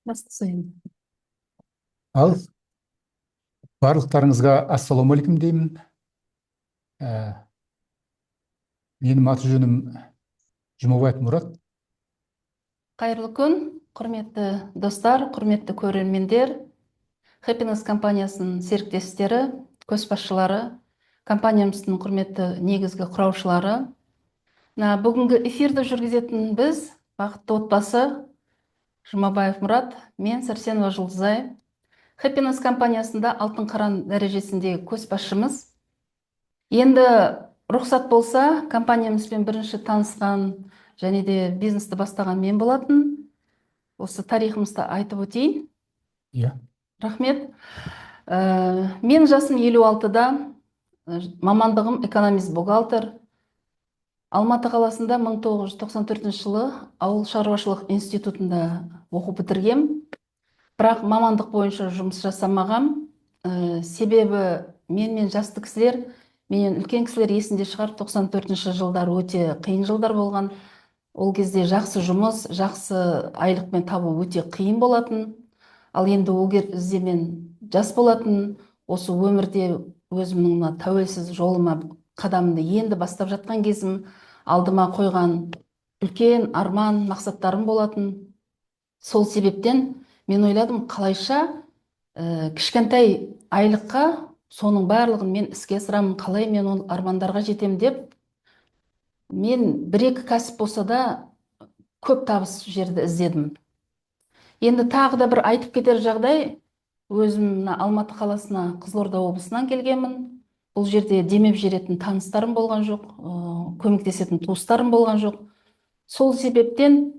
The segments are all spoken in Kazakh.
Бастасайын. Ал барлықтарыңызға ассалаумағалейкум деймін. Менің аты жөнім Жұмабаев Мұрат. Қайырлы күн, құрметті достар, құрметті көрермендер, Happiness компаниясының серіктестері, көшбасшылары, компаниямыздың құрметті негізгі құраушылары. Бүгінгі эфирді жүргізетін біз, бақытты отбасы, Жұмабаев Мұрат, мен Сәрсенова Жұлдызай. Happiness компаниясында алтын қыран дәрежесіндегі көшбасшымыз. Енді рұқсат болса, компаниямызбен бірінші танысқан және де бизнесті бастаған мен болатын. Осы тарихымызды айтып өтейін. Иә. Рахмет. Мен жасым 56-да, мамандығым экономист-бухгалтер. Алматы қаласында 1994 жылы ауыл шаруашылық институтында оқу бітіргем. Бірақ мамандық бойынша жұмыс жасамағам. Себебі мен жасты кісілер, менен үлкен кісілер есінде шығар, 94 жылдар өте қиын жылдар болған. Ол кезде жақсы жұмыс, жақсы айлықпен табу өте қиын болатын. Ал енді ол кезде мен жас болатын, осы өмірде өзімнің тәуелсіз жолыма қадамымды енді бастап жатқан кезім, алдыма қойған үлкен арман, мақсаттарым болатын. Сол себептен мен ойладым, қалайша кішкентай айлыққа соның барлығын мен іске асырамын, қалай мен ол армандарға жетем деп, мен бір-екі кәсіп болса да көп табыс жерді іздедім. Енді тағы да бір айтып кетер жағдай, өзім Алматы қаласына, Қызылорда облысынан келгенмін. Бұл жерде демеп жеретін таныстарым болған жоқ, көмектесетін туыстарым болған жоқ. Сол себептен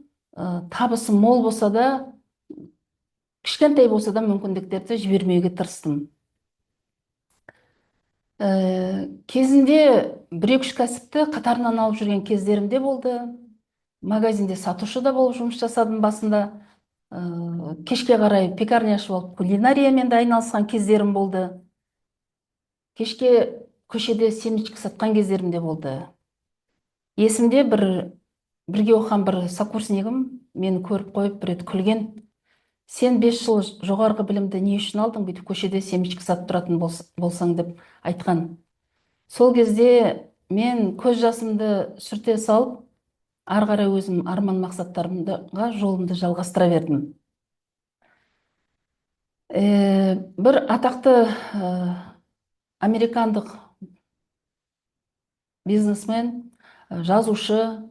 табысы мол болса да, кішкентай болса да мүмкіндіктерді жібермеуге тырыстым. Кезінде бір-екі кәсіпті қатарынан алып жүрген кездерімде болды. Магазинде сатушы да болып жұмыс жасадым басында. Кешке қарай пекарня ашып алып, кулинариямен де айналысқан кездерім болды. Кешке көшеде семечкі сатқан кездерім де болды. Есімде бірге оқыған бір сокурснигім мені көріп қойып бір рет күлген. Сен 5 жыл жоғарғы білімді не үшін алдың, бүйтіп көшеде семечкі сатып тұратын болсаң деп айтқан. Сол кезде мен көз жасымды сүрте салып, ары қарай өзім арман мақсаттарымға жолымды жалғастыра бердім. Бір атақты американдық бизнесмен, жазушы,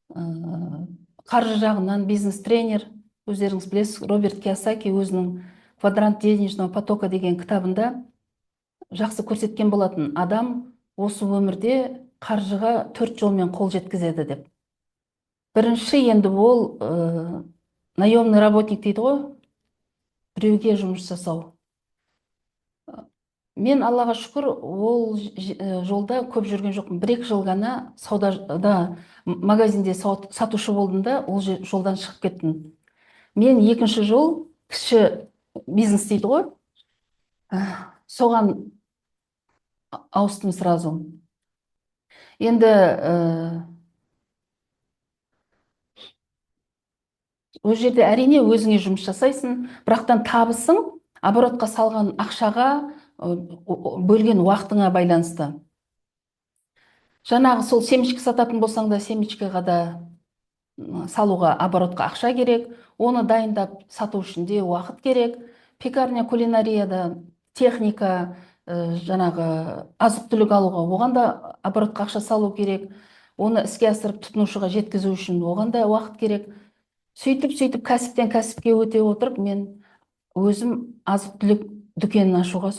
қаржы жағынан бизнес-тренер, өздеріңіз білесіз, Роберт Кийосаки өзінің «Квадрант денежного потока» деген кітабында жақсы көрсеткен болатын. Адам осы өмірде қаржыға 4 жолмен қол жеткізеді деп. Бірінші енді ол наемный работник дейді ғой, біреуге жұмыс жасау. Мен Аллаға шүкір, ол жолда көп жүрген жоқпын. 1-2 жыл ғана саудада, магазинде сатушы болдым да, ол жолдан шығып кеттім. Мен екінші жол кіші бизнес дейді ғой, соған ауыстым сразу. Енді ол жерде әрине өзіңе жұмыс жасайсың, бірақтан табысың оборотқа салған ақшаға, бөлген уақытыңа байланысты. Жаңағы сол семечкі сататын болсаң да, семечкіға да салуға оборотқа ақша керек, оны дайындап сату үшін де уақыт керек. Пекарня, кулинарияда техника, жаңағы азық-түлік алуға, оған да оборотқа ақша салу керек. Оны іске асырып тұтынушыға жеткізу үшін оған да уақыт керек. Сөйтіп кәсіптен кәсіпке өте отырып, мен өзім азық-түлік дүкенін ашуға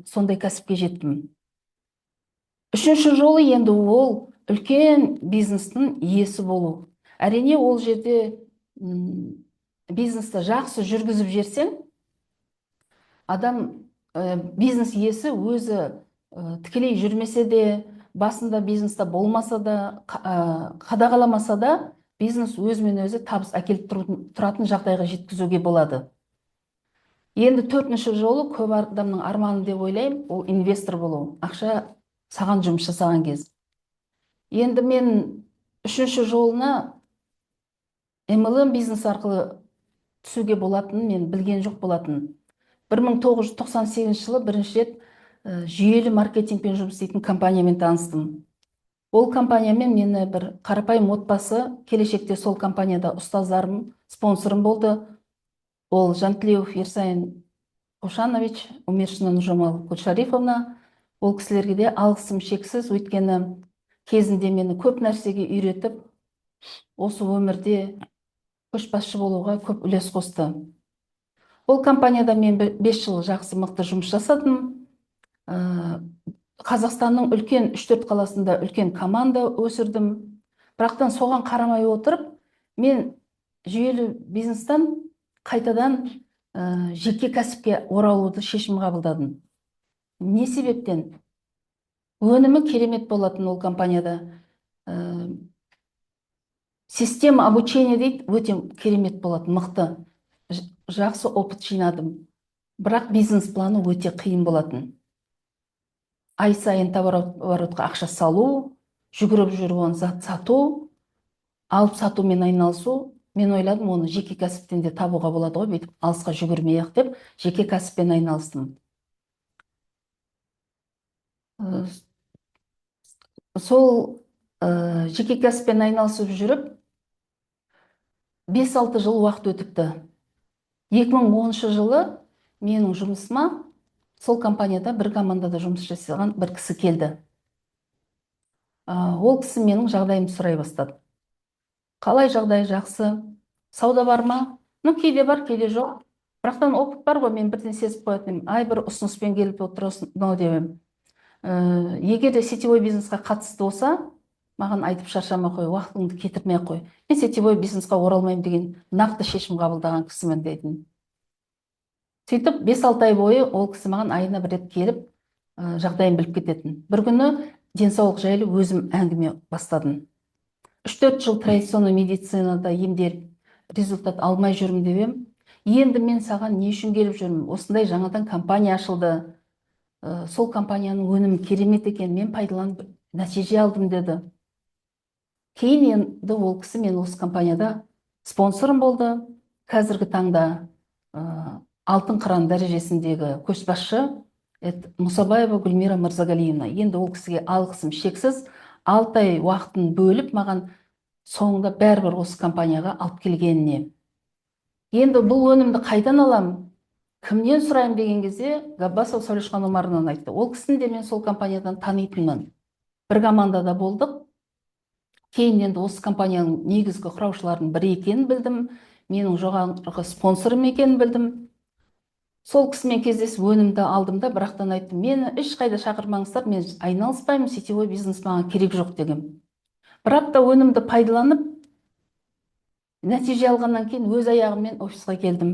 сондай кәсіпке жеттім. Үшінші жолы енді ол үлкен бизнестің иесі болу. Әрине ол жерде бизнесті жақсы жүргізіп жерсең, адам бизнес иесі өзі тікелей жүрмесе де, басында бизнесте болмаса да, қадағаламаса да, бизнес өзімен өзі табыс әкеліп тұратын жағдайға жеткізуге болады. Енді 4-ші жолы көп адамның арманы деп ойлаймын, ол инвестор болу, ақша саған жұмыс жасаған кез. Енді мен 3-ші жолына MLM бизнес арқылы түсуге болатынын мен білген жоқ болатын. 1998 жылы бірінші рет жүйелі маркетингпен жұмыс істейтін компаниямен таныстым. Ол компаниямен мені бір қарапайым отбасы, келешекте сол компанияда ұстаздарым, спонсорым болды. Ол Жантілеуов Ерсайын Ушанович, Умершина Нұржамал Кулшарифовна. Ол кісілерге де алғысым шексіз, өйткені кезінде мені көп нәрсеге үйретіп, осы өмірде көшбасшы болуға көп үлес қосты. Ол компанияда мен 5 жыл жақсы мықты жұмыс жасадым. Қазақстанның үлкен 3-4 қаласында үлкен команда өсірдім. Бірақтан соған қарамай отырып, мен жүйелі бизнестен қайтадан жеке кәсіпке оралуды шешім қабылдадым. Не себептен? Өнімі керемет болатын ол компанияда. Система обучения дейді, өте керемет болатын, мықты. Жақсы опыт жинадым. Бірақ бизнес планы өте қиын болатын. Ай сайын товарооборотқа ақша салу, жүгіріп жүріп оны зат сату, алып сатумен айналысу. Мен ойладым, оны жеке кәсіптен де табуға болады ғой, бүйтіп алысқа жүгірмей-ақ деп, жеке кәсіппен айналыстым. Сол жеке кәсіппен айналысып жүріп, 5-6 жыл уақыт өтіпті. 2010 жылы менің жұмысыма сол компанияда бір командада жұмыс жасаған бір кісі келді. Ол кісі менің жағдайымды сұрай бастады. Қалай жағдай, жақсы? Сауда бар ма? Кейде бар, кейде жоқ. Бірақтан опыт бар ғой, мен бірден сезіп қоятын, ай бір ұсыныспен келіп отырасың деп. Егер де сетевой бизнесқа қатысты болса, маған айтып шаршамай қой, уақытыңды кетірмей қой. Мен сетевой бизнесқа оралмаймын деген нақты шешім қабылдаған кісімін дейтін. Сөйтіп 5-6 ай бойы ол кісі маған айына бір рет келіп, жағдайын біліп кететін. Бір күні денсаулық жайлы өзім әңгіме бастадым. 3-4 жыл традиционный медицинада емделіп, результат алмай жүрмін деп ем. Енді мен саған не үшін келіп жүрмін? Осындай жаңадан компания ашылды. Сол компанияның өнімі керемет екен, мен пайдаланып нәтиже алдым деді. Кейін енді ол кісі мен осы компанияда спонсорым болды. Қазіргі таңда алтын қыран дәрежесіндегі көшбасшы Мұсабаева Гүлмира Мырзагалиевна. Енді ол кісіге алғысым шексіз. 6 ай уақытын бөліп, маған соңында бәрібір осы компанияға алып келгеніне. Енді бұл өнімді қайдан алам? Кімнен сұрайым деген кезде Габбасов Сәулешхан Омарынан айтты. Ол кісіні де мен сол компаниядан танитынмын. Бір командада болдық. Кейін енді осы компанияның негізгі құраушылардың бірі екенін білдім. Менің жоғарғы спонсорым екенін білдім. Сол кісімен кездесіп өнімді алдым да, бірақтан айттым, мені ешқайда шақырмаңыздар, мен айналыспаймын, сетевой бизнес маған керек жоқ деген. Бір апта өнімді пайдаланып, нәтиже алғаннан кейін өз аяғыммен офисқа келдім.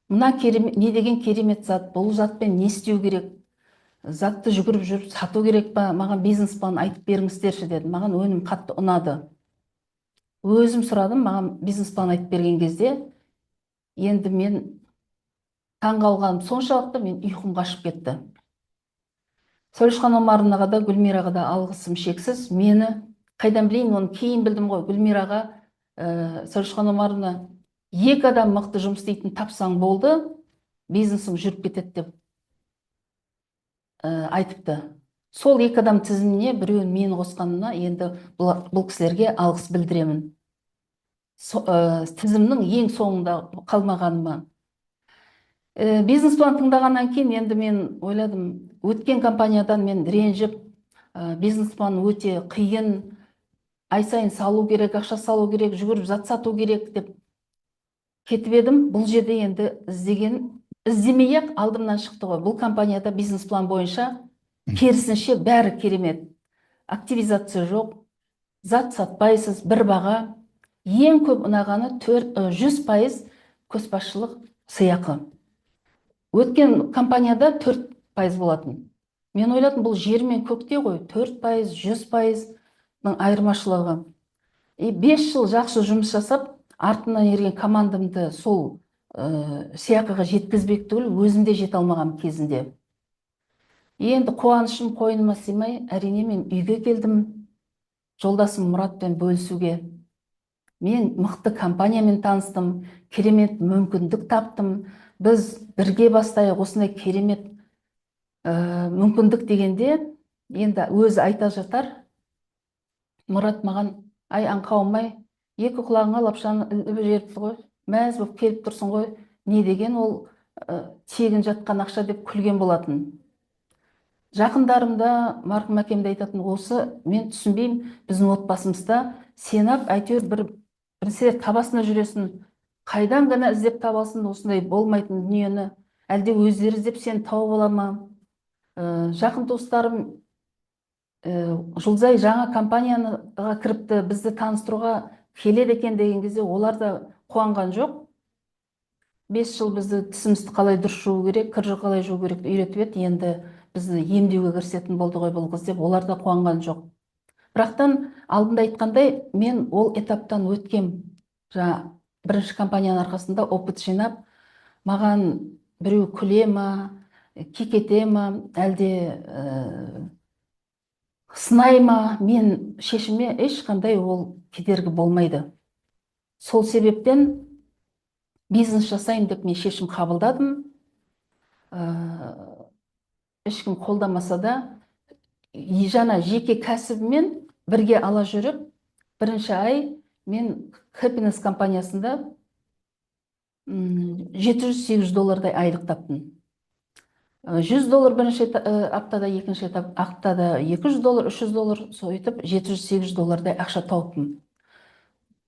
Мына не деген керемет зат, бұл затпен не істеу керек? Затты жүгіріп жүріп сату керек па? Маған бизнес план айтып беріңіздерші дедім. Маған өнім қатты ұнады. Өзім сұрадым, маған бизнес план айтып берген кезде, енді мен таңғалғаным соншалықты, мен ұйқым қашып кетті. Сәулешхан Омаровнаға да, Гүлмираға да алғысым шексіз. Мені қайдан білейін, оны кейін білдім ғой. Гүлмираға Сәулешхан Омаровна 2 адам мықты жұмыс істейтін тапсаң болды, бизнесің жүріп кетеді деп айтыпты. Сол 2 адам тізіміне біреуін мені қосқанына енді бұл кісілерге алғыс білдіремін. Тізімнің ең соңында қалмағаныма. Бизнес план тыңдағаннан кейін енді мен ойладым, өткен компаниядан мен ренжіп, бизнес план өте қиын, ай сайын салу керек, ақша салу керек, жүгіріп зат сату керек деп кетіп едім. Бұл жерде енді іздемей-ақ алдымнан шықты ғой. Бұл компанияда бизнес план бойынша керісінше бәрі керемет. Активизация жоқ, зат сатпайсыз, бір баға. Ең көп ұнағаны 100% көшбасшылық сыйақы. Өткен компанияда 4% болатын. Мен ойладым, бұл жер мен көкте ғой, 4%, 100%-ның айырмашылығы. 5 жыл жақсы жұмыс жасап, артынан ерген командамды сол сыйақыға жеткізбек түгіл, өзім де жете алмаған кезінде. Енді қуанышым қойныма сыймай, әрине мен үйге келдім, жолдасым Мұратпен бөлісуге. мен мықты компаниямен таныстым, керемет мүмкіндік таптым. Біз бірге бастайық осындай керемет мүмкіндік дегенде, енді өзі айта жатар, Мұрат маған, ай аңқауым-ай, екі құлағыңа лапшаны іліп жіберіпті ғой, мәз болып келіп тұрсың ғой, не деген ол тегін жатқан ақша деп күлген болатын. Жақындарымда марқұм әкемде айтатын осы, мен түсінбеймін, біздің отбасымызда сенап әйтеуір бірсе табасына жүресің, қайдан ғана іздеп табасың осындай болмайтын дүниені, әлде өздері іздеп сені тауып ала ма? Жақын достарым Жұлдызай жаңа компанияға кіріпті, бізді таныстыруға келеді екен деген кезде олар да қуанған жоқ. 5 жыл бізді тісімізді қалай дұрыс жуу керек, кір қалай жуу керек үйретіп еді, енді бізді емдеуге кірісетін болды ғой бұл қыз деп, олар да қуанған жоқ. Бірақтан алдында айтқандай, мен ол этаптан өткем. Жаңа бірінші компанияның арқасында опыт жинап, маған біреу күле ма, кекете ма, әлде сынай ма, мен шешіме ешқандай ол кедергі болмайды. Сол себептен бизнес жасайын деп мен шешім қабылдадым. Ешкім қолдамаса да, жаңа жеке кәсібімен бірге ала жүріп, бірінші ай мен Happiness компаниясында $700-800 айлық таптым. $100 бірінші аптада, екінші аптада $200, $300, сөйтіп $700-800 ақша тауыппын.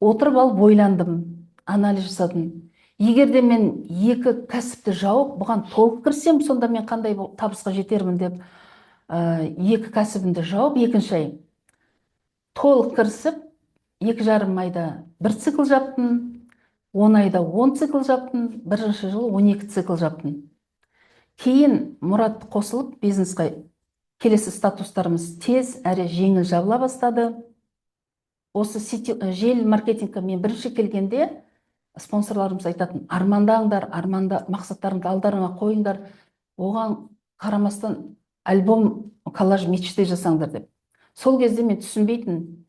Отырып алып ойландым, анализ жасадым. Егер де мен екі кәсіпті жауып, бұған толық кірсем, сонда мен қандай табысқа жетермін деп, екі кәсібімді жауып, екінші ай толық кірісіп, 2,5 айда 1 цикл жаптым, 10 айда 10 цикл жаптым, бірінші жылы 12 цикл жаптым. Кейін Мұрат қосылып, бизнесқа келесі статустарымыз тез әрі жеңіл жабыла бастады. Осы желі маркетингке мен бірінші келгенде спонсорларымыз айтатын, армандаңдар, мақсаттарыңды алдарыңа қойыңдар, оған қарамастан альбом, коллаж, мечты жасаңдар деп. Сол кезде мен түсінбейтін,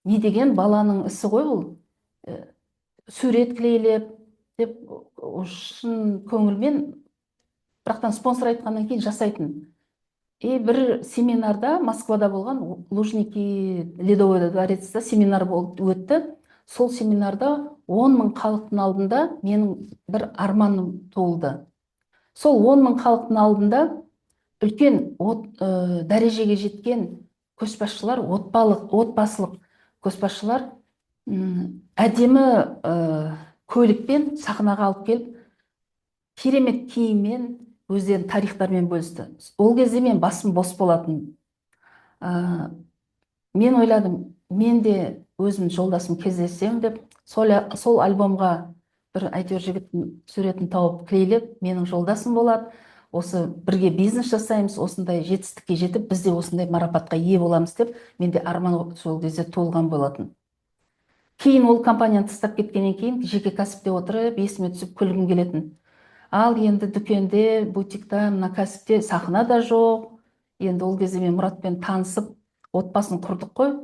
не деген баланың ісі ғой ол, сурет клейлеп деп, шын көңілмен, бірақтан спонсор айтқаннан кейін жасайтын. Бір семинарда, Москвада болған, Лужники Ледовый дворецте семинар өтті. Сол семинарда 10 000 халықтың алдында менің бір арманым туылды. Сол 10 000 халықтың алдында үлкен дәрежеге жеткен көшбасшылар, отбасылық көшбасшылар әдемі көлікпен сахнаға алып келіп, керемет киіммен, өздерінің тарихтарымен бөлісті. Ол кезде мен басым бос болатын. Мен ойладым, мен де өзім жолдасым кездесем деп, сол альбомға бір әйтеуір жігіттің суретін тауып клейлеп, менің жолдасым болады. Осы бірге бизнес жасаймыз, осындай жетістікке жетіп, біз де осындай марапатқа ие боламыз деп, менде арман сол кезде туылған болатын. Кейін ол компанияны тастап кеткеннен кейін жеке кәсіпте отырып, есіме түсіп күлгім келетін. Ал енді дүкенде, бутикта, мына кәсіпте сахна да жоқ. Енді ол кезде мен Мұратпен танысып, отбасын құрдық қой,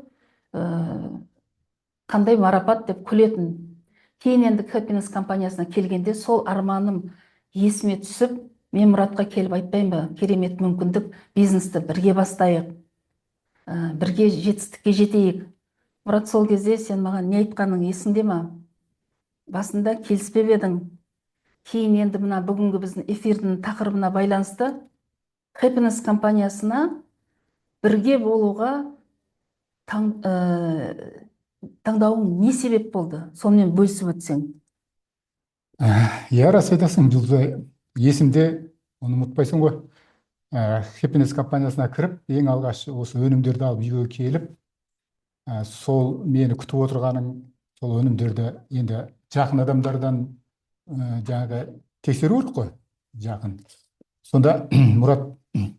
қандай марапат деп күлетін. Кейін енді Happiness компаниясына келгенде сол арманым есіме түсіп, мен Мұратқа келіп айтпайын ба, керемет мүмкіндік, бизнесті бірге бастайық, бірге жетістікке жетейік. Мұрат, сол кезде сен маған не айтқаның есіңде ма? Басында келіспеп едің. Кейін енді мына бүгінгі біздің эфирдің тақырыбына байланысты Happiness компаниясына бірге болуға таңдауың не себеп болды? Сонымен бөлісіп өтсең. Рас айтасың, Жұлдызай. Есімде, оны ұмытпайсың ғой. Happiness компаниясына кіріп, ең алғаш осы өнімдерді алып үйге келіп, сол мені күтіп отырғаның, сол өнімдерді енді жақын адамдардан жаңағы тексеру керек қой, жақын. Сонда Мұрат,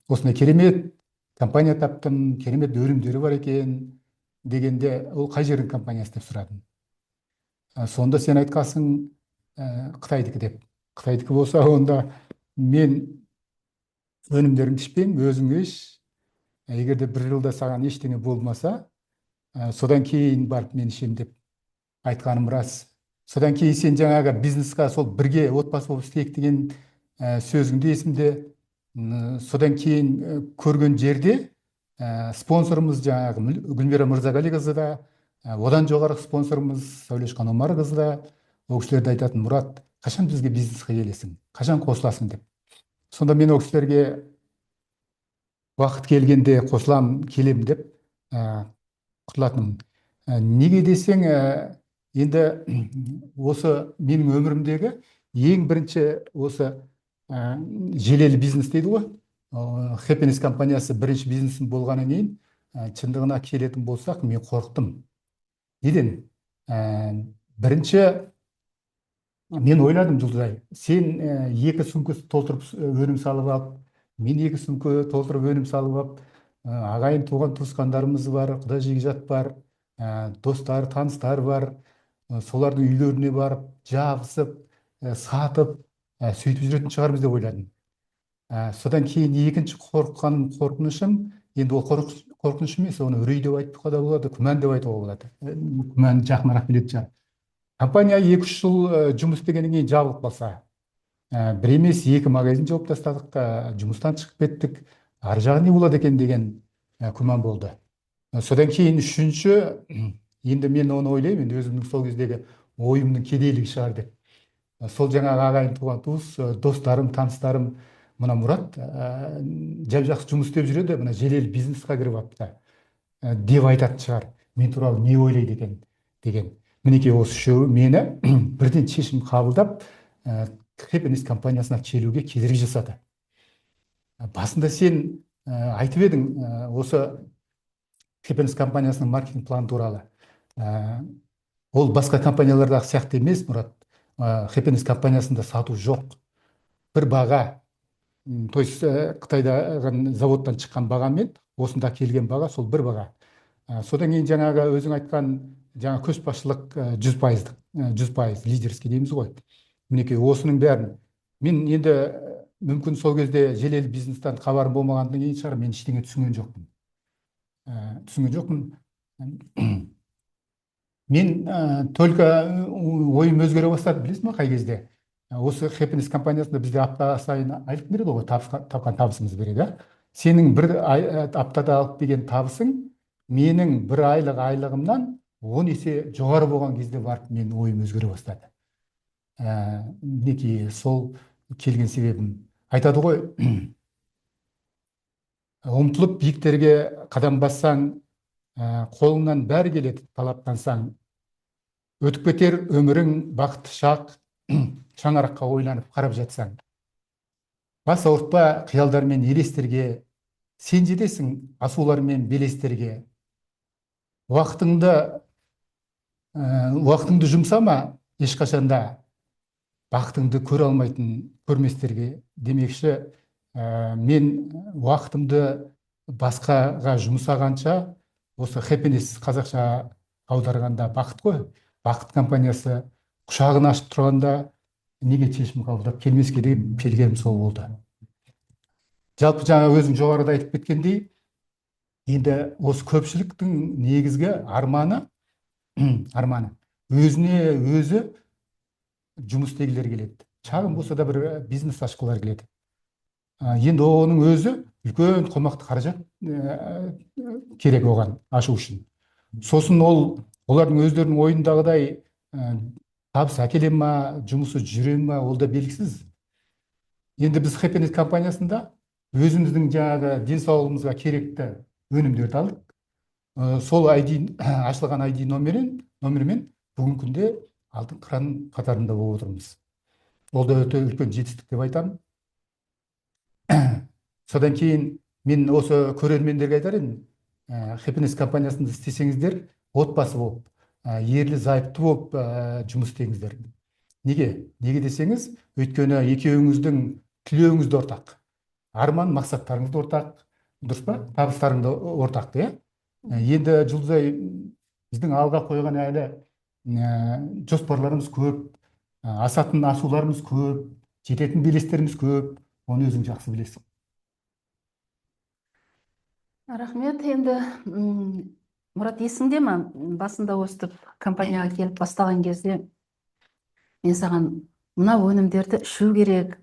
осындай керемет компания таптым, керемет өнімдері бар екен дегенде, ол қай жердің компаниясы деп сұрадым. Сонда сен айтқасың, Қытайдікі деп. Қытайдікі болса, онда мен өнімдерімді ішпеймін, өзің еш. Егер де 1 жылда саған ештеңе болмаса, содан кейін барып мен ішемін деп айтқаным рас. Содан кейін сен жаңағы бизнесқа сол бірге отбасы болып істейік деген сөзіңде есімде. Содан кейін көрген жерде спонсорымыз жаңағы Гүлмира Мырзағалиқызы да, одан жоғары спонсорымыз Сәулешхан Омарқызы да, ол кісілер де айтатын: Мұрат, қашан бізге бизнесқа келесің, қашан қосыласың деп. Сонда мен ол кісілерге уақыт келгенде қосылам, келем деп құтылатынмын. Неге десең, енді осы менің өмірімдегі ең бірінші осы желелі бизнес дейді ғой. Happiness компаниясы бірінші бизнесім болғаннан кейін, шындығына келетін болсақ, мен қорықтым. Неден? Бірінші мен ойладым: Жұлдызай, сен екі сүмкі толтырып өнім салып алып, мен екі сүмкі толтырып өнім салып алып, ағайын туған туысқандарымыз бар, құда жекжат бар, достар, таныстар бар, солардың үйлеріне барып, жабысып, сатып, сөйтіп жүретін шығармыз деп ойладым. Содан кейін екінші қорқынышым, енді ол қорқыныш емес, оны үрей деп айтуға да болады, күмән деп айтуға болады. Күмән жақынырақ білетін шығар. Компания 2-3 жыл жұмыс істегеннен кейін жабылып қалса, бір емес екі магазин жауып тастадық, жұмыстан шығып кеттік, ар жағы не болады екен деген күмән болды. Содан кейін үшінші, енді мен оны ойлаймын, өзімнің сол кездегі ойымның кедейлігі шығар деп. Сол жаңағы ағайын туған туыс, достарым, таныстарым: мына Мұрат жап жақсы жұмыс істеп жүреді, мына желелі бизнесқа кіріп алыпты деп айтатын шығар, мен туралы не ойлайды екен деген. Мінекей осы үшеуі мені бірден шешім қабылдап Happiness компаниясына келуге кедергі жасады. Басында сен айтып едің осы Happiness компаниясының маркетинг планы туралы. Ол басқа компаниялардағы сияқты емес, Мұрат. Happiness компаниясында сату жоқ. Бір баға, то есть Қытайдағы заводтан шыққан бағамен осында келген баға сол бір баға. Содан кейін жаңағы өзің айтқан жаңа көшбасшылық 100% лидерский дейміз ғой. Мінекей осының бәрін мен енді мүмкін сол кезде желелі бизнестен хабарым болмағаннан кейін шығар, мен ештеңе түсінген жоқпын. Мен только ойым өзгере бастады, білесің ба, қай кезде? Осы Happiness компаниясында бізде апта сайын айлық береді ғой, тапқан табысымыз береді. Сенің бір аптада алып деген табысың менің бір айлығымнан 10 есе жоғары болған кезде барып мен ойым өзгере бастады. Мінекей сол келген себебім. Айтады ғой, ұмтылып биіктерге қадам бассаң, қолыңнан бәрі келеді, талаптансаң. Өтіп кетер өмірің бақытты шақ, шаңыраққа ойланып қарап жатсаң. Бас ауыртпа қиялдар мен елестерге, сен жетесің асулар мен белестерге. Уақытыңды жұмсама ешқашанда, бақытыңды көре алмайтын көрместерге. Демекші, мен уақытымды басқаға жұмсағанша, осы Happiness қазақша аударғанда бақыт қой. Бақыт компаниясы құшағын ашып тұрғанда неге шешім қабылдап келмеске деп келгенім сол болды. Жалпы жаңа өзің жоғарыда айтып кеткендей, енді осы көпшіліктің негізгі арманы өзіне өзі жұмыс істегілер келеді. Шағын болса да бір бизнес ашқылар келеді. Енді оның өзі үлкен қомақты қаражат керек оған ашу үшін. Сосын олардың өздерінің ойындағыдай табыс әкеле ма, жұмысы жүре ма, ол да белгісіз. Енді біз Happiness компаниясында өзіміздің жаңағы денсаулығымызға керекті өнімдерді алдық. Сол ашылған ID номермен бүгінгі күнде алтын қыран қатарында болып отырмыз. Ол да өте үлкен жетістік деп айтамын. Содан кейін мен осы көрермендерге айтар едім, Happiness компаниясында істесеңіздер, отбасы болып, ерлі зайыпты болып жұмыс істеңіздер. Неге десеңіз, өйткені екеуіңіздің тілеуіңіз де ортақ, арман мақсаттарыңыз да ортақ, дұрыс па? Табыстарың да ортақ, иә? Енді Жұлдызай, біздің алға қойған әлі жоспарларымыз көп, асатын асуларымыз көп, жететін белестеріміз көп, оны өзің жақсы білесің. Рахмет. Енді Мұрат, есіңде ма? Басында өстіп компанияға келіп бастаған кезде мен саған мына өнімдерді ішу керек,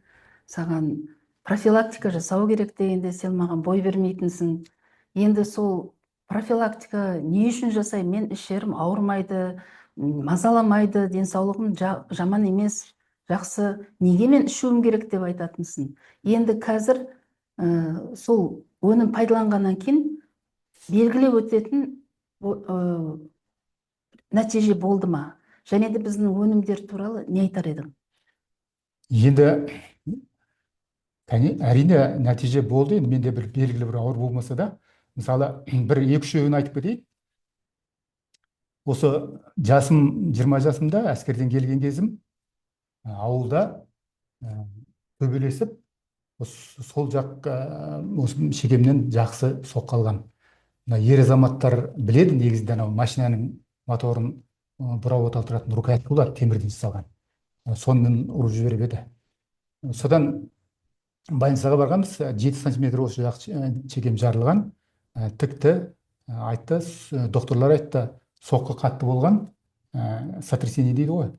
саған профилактика жасау керек дегенде сен маған бой бермейтінсің. Енді сол профилактика не үшін жасаймын? Мен ішерім ауырмайды, мазаламайды, денсаулығым жаман емес, жақсы. Неге мен ішуім керек деп айтатынсың. Енді қазір сол өнім пайдаланғаннан кейін белгілеп өтетін нәтиже болды ма? Және де біздің өнімдер туралы не айтар едің? Енді әрине нәтиже болды. Енді менде бір белгілі бір ауыр болмаса да, мысалы бір екі үшеуін айтып кетейін. Осы жасым 20 жасымда әскерден келген кезім ауылда төбелесіп, сол жақ осы шекемнен жақсы соққы алған. Мына ер азаматтар біледі, негізінде анау машинаның моторын бұрап отыратын рукоятка болады, темірден жасалған. Сонымен ұрып жіберіп еді. Содан больницаға барғанбыз, 7 сантиметр осы жақ шекем жарылған, тікті, айтты, докторлар айтты, соққы қатты болған, сотрясение дейді ғой.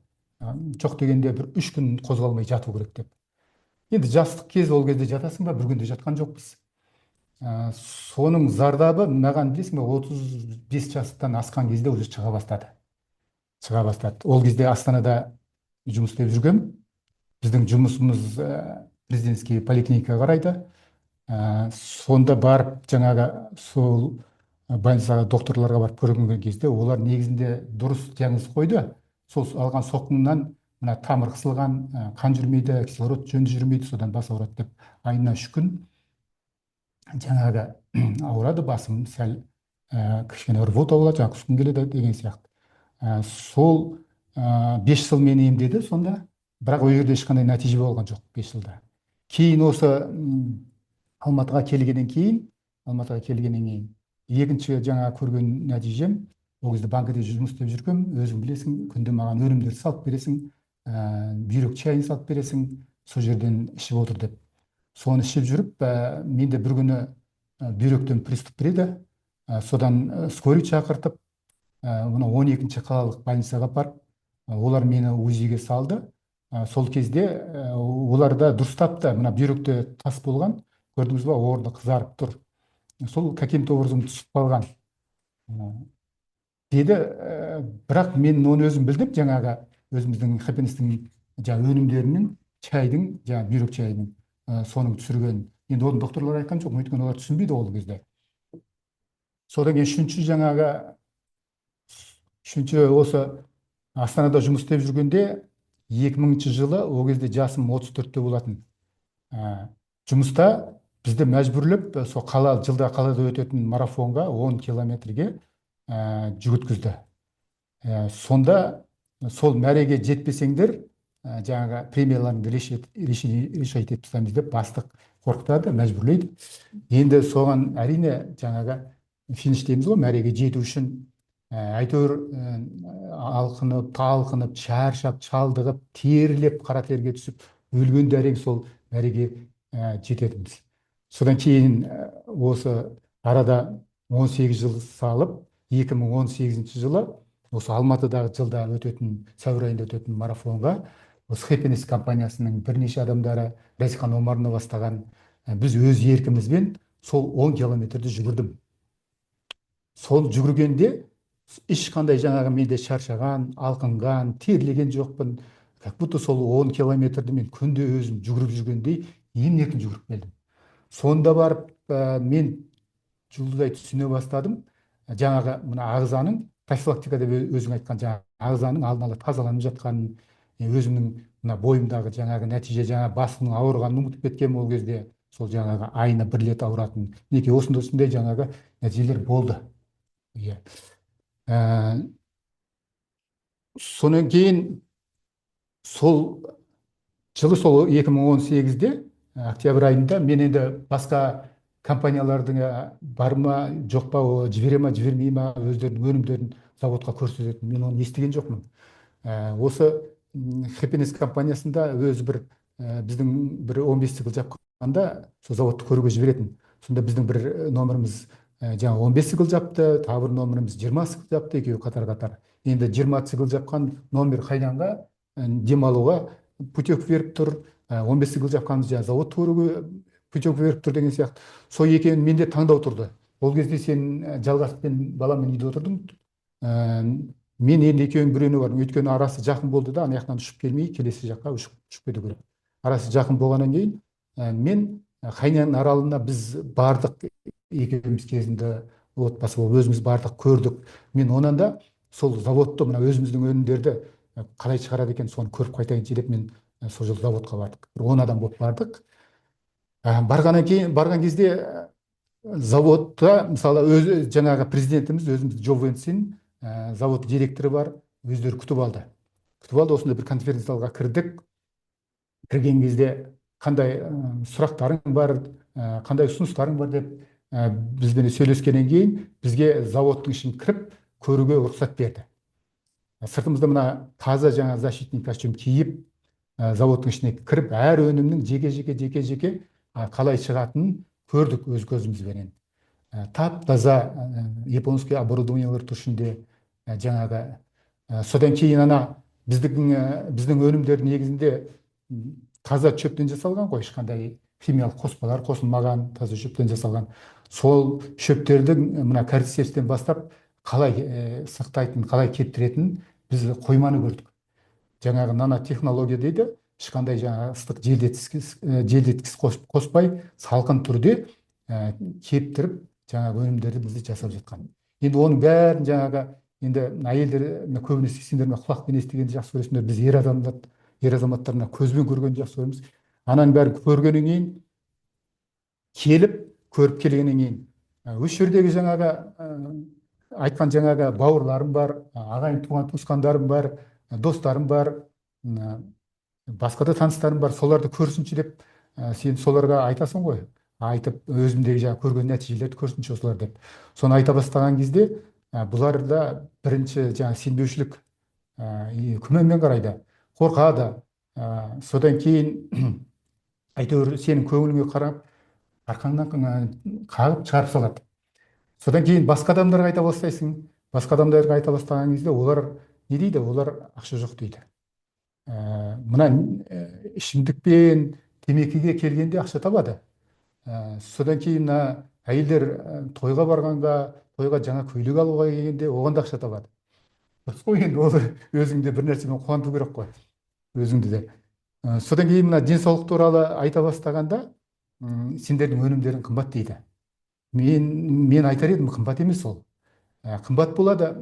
Жоқ дегенде бір 3 күн қозғалмай жату керек деп. Енді жастық кез, ол кезде жатасың ба? Bir күнде жатқан жоқпыз. Соның зардабы маған, білесің бе, 35 жастан асқан кезде уже шыға бастады. Ол кезде Астанада жұмыс істеп жүргем. Біздің жұмысымыз президентский поликлиникаға қарайды. Сонда барып, жаңағы сол больницаға докторларға барып көрген кезде олар негізінде дұрыс диагноз қойды. Сол алған соққыңнан мына тамыр қысылған, қан жүрмейді, кислород жөнді жүрмейді, содан бас ауырады деп, айына 3 күн жаңағы ауырады басым, сәл кішкене рвота болады, жаңағы құсқым келеді деген сияқты. Сол 5 жыл мені емдеді сонда, бірақ ол жерде ешқандай нәтиже болған жоқ 5 жылда. Кейін осы Алматыға келгеннен кейін екінші жаңа көрген нәтижем, ол кезде банкіде жұмыс істеп жүргем, өзің білесің, күнде маған өнімдер салып бересің, бүйрек чайын салып бересің, сол жерден ішіп отыр деп. Соны ішіп жүріп, менде бір күні бүйректен приступ береді. Содан скорый шақыртып, мына 12-ші қалалық больницаға апарып, олар мені УЗИге салды. Сол кезде оларда дұрыстапты, мына бүйректе тас болған, көрдіңіз ба, орны қызарып тұр. Сол каким-то образом түсіп қалған деді. Бірақ мен оны өзім білдім, жаңағы өзіміздің Happiness-тің өнімдерінің, чайдың, бүйрек чайының соның түсірген. Енді оны докторлар айтқан жоқ, өйткені олар түсінбейді ол кезде. Содан кейін үшінші осы Астанада жұмыс істеп жүргенде 2000 жылы, ол кезде жасым 34-те болатын. Жұмыста бізді мәжбүрлеп, сол жылда қалада өтетін марафонға 10 километрге жүгіткізді. Сонда сол мәреге жетпесеңдер, жаңағы премияларыңды решать етіп тастаймыз деп бастық қорқытады, мәжбүрлейді. Енді соған әрине жаңағы финиш дейміз ғой, мәреге жету үшін әйтеуір алқынып, талқынып, шаршап, шалдығып, терілеп, қара терге түсіп, өлген дәрең сол мәреге жететіміз. Содан кейін осы арада 18 жыл салып, 2018 жылы осы Алматыдағы жылда өтетін, сәуір айында өтетін марафонға осы Happiness компаниясының бірнеше адамдары, Рәсихан Омарына бастаған, біз өз еркімізбен сол 10 километрді жүгірдім. Сол жүгіргенде ешқандай жаңағы менде шаршаған, алқынған, терлеген жоқпын. Как будто сол 10 километрді мен күнде өзім жүгіріп жүргендей емін-еркін жүгіріп келдім. Сонда барып мен жұлдызай түсіне бастадым. Жаңағы мына ағзаның, профилактика деп өзің айтқан жаңағы ағзаның алдын ала тазаланып жатқанын, өзімнің мына бойымдағы жаңағы нәтиже, жаңағы басымның ауырғанын ұмытып кеткенмін ол кезде. Сол жаңағы айына 1 рет ауыратын, неке осындай жаңағы нәтижелер болды. Сонан кейін сол жылы, сол 2018-де октябрь айында мен енді басқа компаниялардың бар ма, жоқ па, жібере ма, жібермей ма, өздерінің өнімдерін заводқа көрсететін, мен оны естіген жоқпын. Осы Happiness компаниясында өзі біздің бір 15 цикл жапқанда сол заводты көруге жіберетін. Сонда біздің бір номеріміз жаңа 15 цикл жапты, тағы бір номеріміз 20 цикл жапты, екеуі қатар-қатар. Енді 20 цикл жапқан номер Қайнанға демалуға путевка беріп тұр. 15 цикл жапқанымыз жаңа завод көруге путевка беріп тұр деген сияқты. Сол екеуін менде таңдау тұрды. Ол кезде сен жалғасовпен баламен үйде отырдың. Мен енді екеуінің біреуіне бардым. Өйткені арасы жақын болды да, ана жақтан ұшып келмей келесі жаққа ұшып кету керек. Арасы жақын болғаннан кейін мен Қайнан аралына біз бардық, екеуміз кезінде отбасы болып өзіміз бардық, көрдік. Мен онан да сол заводты, мына өзіміздің өнімдерді қалай шығарады екен соны көріп қайтайыншы деп мен сол жыл заводқа бардық. 10 адам болып бардық. Барған кезде заводта мысалы жаңағы президентіміз өзіміз Джо Венсин, завод директоры бар, өздері күтіп алды. Осында бір конференц залға кірдік. Кірген кезде қандай сұрақтарың бар, қандай ұсыныстарың бар деп бізбен сөйлескеннен кейін бізге заводтың ішін кіріп көруге рұқсат берді. Сыртымызда мына таза жаңа защитный костюм киіп, заводтың ішіне кіріп, әр өнімнің жеке қалай шығатынын көрдік өз көзімізбенен. Тап-таза японский оборудованиялар ішінде жаңағы. Содан кейін ана біздің өнімдер негізінде таза шөптен жасалған ғой, ешқандай химиялық қоспалар қосылмаған, таза шөптен жасалған. Сол шөптердің мына кордицепстен бастап қалай сақтайтын, қалай кептіретін біз қойманы көрдік. Жаңағы нанотехнология дейді, ешқандай жаңа ыстық желдеткіш қоспай, салқын түрде кептіріп жаңағы өнімдерді бізде жасап жатқан. Енді оның бәрін жаңағы, енді әйелдер көбінесе сендер құлақпен естігенді жақсы көресіңдер, біз ер азаматтарына көзбен көргенді жақсы көреміз. Ананың бәрін көргеннен кейін, көріп келгеннен кейін, өз жердегі жаңағы айтқан жаңағы бауырларым бар, ағайын туған туысқандарым бар, достарым бар, басқа да таныстарым бар, соларды көрсінші деп сен соларға айтасың ғой. Айтып, өзімдегі жаңа көрген нәтижелерді көрсінші осылар деп. Соны айта бастаған кезде, бұларда бірінші жаңа сенбеушілік, күмәнмен қарайды, қорқады. Содан кейін әйтеуір сенің көңіліңе қарап, арқаңнан қағып шығарып салады. Содан кейін басқа адамдарға айта бастайсың. Басқа адамдарға айта бастаған кезде олар не дейді? Олар ақша жоқ дейді. Мына ішімдікпен темекіге келгенде ақша табады. Содан кейін әйелдер тойға барғанға, тойға жаңа көйлек алуға келгенде оған да ақша табады. Енді ол өзіңде бір нәрсемен қуанту керек қой, өзіңді де. Содан кейін мына денсаулық туралы айта бастағанда, сендердің өнімдерің қымбат дейді. Мен айтар едім, қымбат емес ол. Қымбат болады,